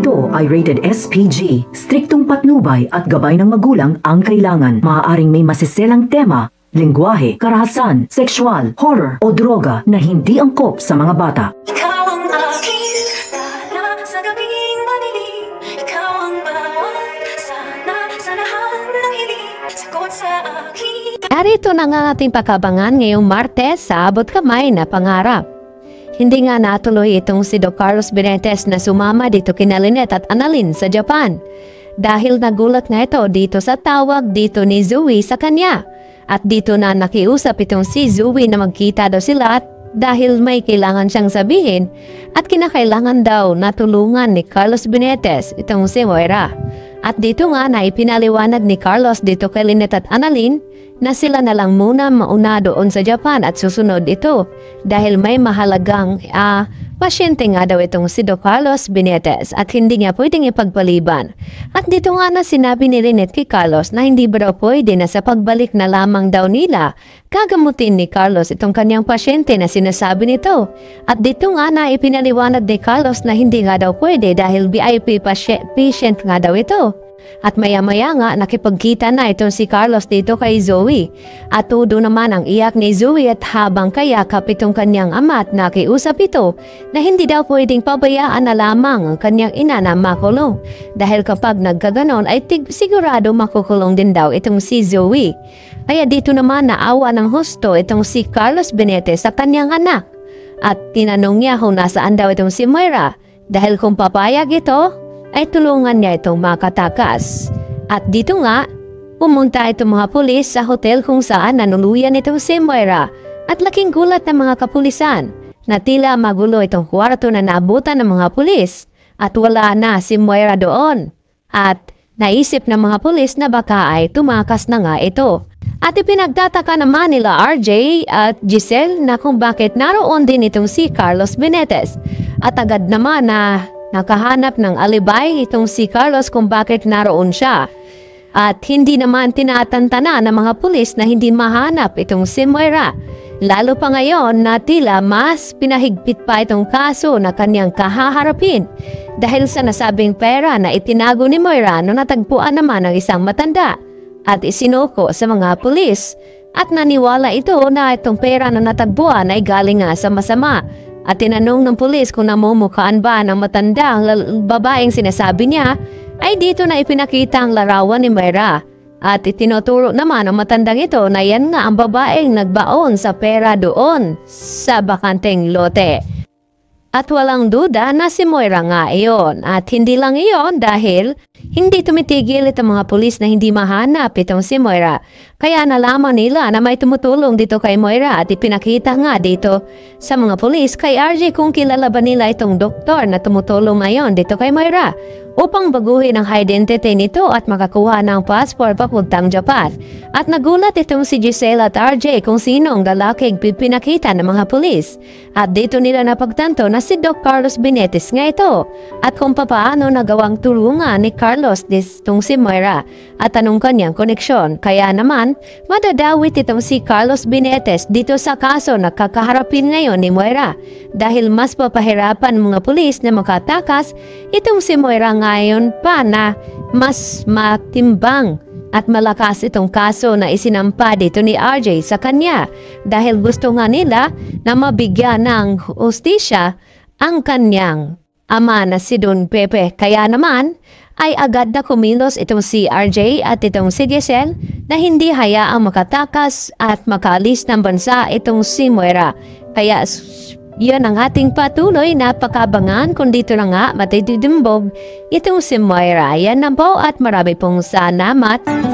Ito ay rated SPG. Striktong patnubay at gabay ng magulang ang kailangan. Maaaring may masiselang tema, lengguwahe, karahasan, sexual, horror o droga na hindi angkop sa mga bata. Ikaw ang aking dala sa gabing madilim. Ikaw ang bawat sana sa lahat ng hiling. Sagot sa akin. Narito na nga ang ating pakabangan ngayong Martes sa abot kamay na pangarap. Hindi nga natuloy itong si Doc Carlos Benitez na sumama dito kina Lynette at Annalyn sa Japan. Dahil nagulat nga ito dito sa tawag dito ni Zoe sa kanya. At dito na nakiusap itong si Zoe na magkita daw sila dahil may kailangan siyang sabihin at kinakailangan daw na tulungan ni Carlos Benitez itong si Moira. At dito nga na ipinaliwanag ni Carlos dito kay Lynette at Annalyn na sila na lang muna mauna doon sa Japan at susunod ito dahil may mahalagang pasyente nga daw itong si Doc Carlos Benitez at hindi niya pwedeng ipagpaliban. At dito nga na sinabi ni Lynette kay Carlos na hindi ba daw pwede na sa pagbalik na lamang daw nila gagamutin ni Carlos itong kanyang pasyente na sinasabi nito. At dito nga na ipinaliwanag ni Carlos na hindi nga daw pwede dahil VIP patient nga daw ito. At maya-maya nga nakipagkita na itong si Carlos dito kay Zoe. At tudo naman ang iyak ni Zoe at habang kayakap itong kanyang ama at nakiusap ito na hindi daw pwedeng pabayaan na lamang ang kanyang ina na makulong. Dahil kapag nagkaganon ay sigurado makukulong din daw itong si Zoe. Kaya dito naman naawa ng husto itong si Carlos Benitez sa kanyang anak. At tinanong niya kung nasaan daw itong si Moira dahil kung papayag ito ay tulungan niya itong makatakas. At dito nga, pumunta itong mga pulis sa hotel kung saan nanuluyan itong si Moira at laking gulat ng mga kapulisan na tila magulo itong kwarto na naabutan ng mga pulis at wala na si Moira doon. At naisip ng mga pulis na baka ay tumakas na nga ito. At ipinagtataka naman nila RJ at Giselle na kung bakit naroon din itong si Carlos Benitez. At agad naman na nakahanap ng alibay itong si Carlos kung bakit naroon siya. At hindi naman tinatantana ng mga pulis na hindi mahanap itong si Moira. Lalo pa ngayon na tila mas pinahigpit pa itong kaso na kanyang kahaharapin dahil sa nasabing pera na itinago ni Moira no natagpuan naman ng isang matanda at isinuko sa mga pulis. At naniwala ito na itong pera na natagpuan ay galing nga sa masama. At tinanong ng pulis kung namumukhaan ba ng matanda ang babaeng sinasabi niya, ay dito na ipinakita ang larawan ni Moira. At itinuturo naman ang matandang ito na yan nga ang babaeng nagbaon sa pera doon sa bakanteng lote. At walang duda na si Moira nga iyon. At hindi lang iyon dahil hindi tumitigil itong mga pulis na hindi mahanap itong si Moira. Kaya nalaman nila na may tumutulong dito kay Moira at ipinakita nga dito sa mga pulis kay RJ kung kilala ba nila itong doktor na tumutulong ngayon dito kay Moira upang baguhin ang identity nito at makakuha ng passport papuntang Japan. At nagulat itong si Giselle at RJ kung sino ang lalaking pinakita ng mga pulis. At dito nila napagtanto na si Doc Carlos Benitez nga ito at kung papaano nagawang tulungan ni Carlos ditong si Moira at anong kanyang koneksyon. Kaya naman, madadawit itong si Carlos Benitez dito sa kaso na kakaharapin ngayon ni Moira dahil mas papahirapan mga pulis na makatakas itong si Moira ngayon pa na mas matimbang at malakas itong kaso na isinampa dito ni RJ sa kanya dahil gusto nga nila na mabigyan ng hustisya ang kanyang ama na si Don Pepe. Kaya naman ay agad na kumilos itong si RJ at itong si Giselle na hindi hayaang makatakas at makaalis ng bansa itong si Moira. Kaya yun ang ating patuloy na pakabangan kung dito na nga matitidimbog itong si Moira. Yan na po at marami pong salamat.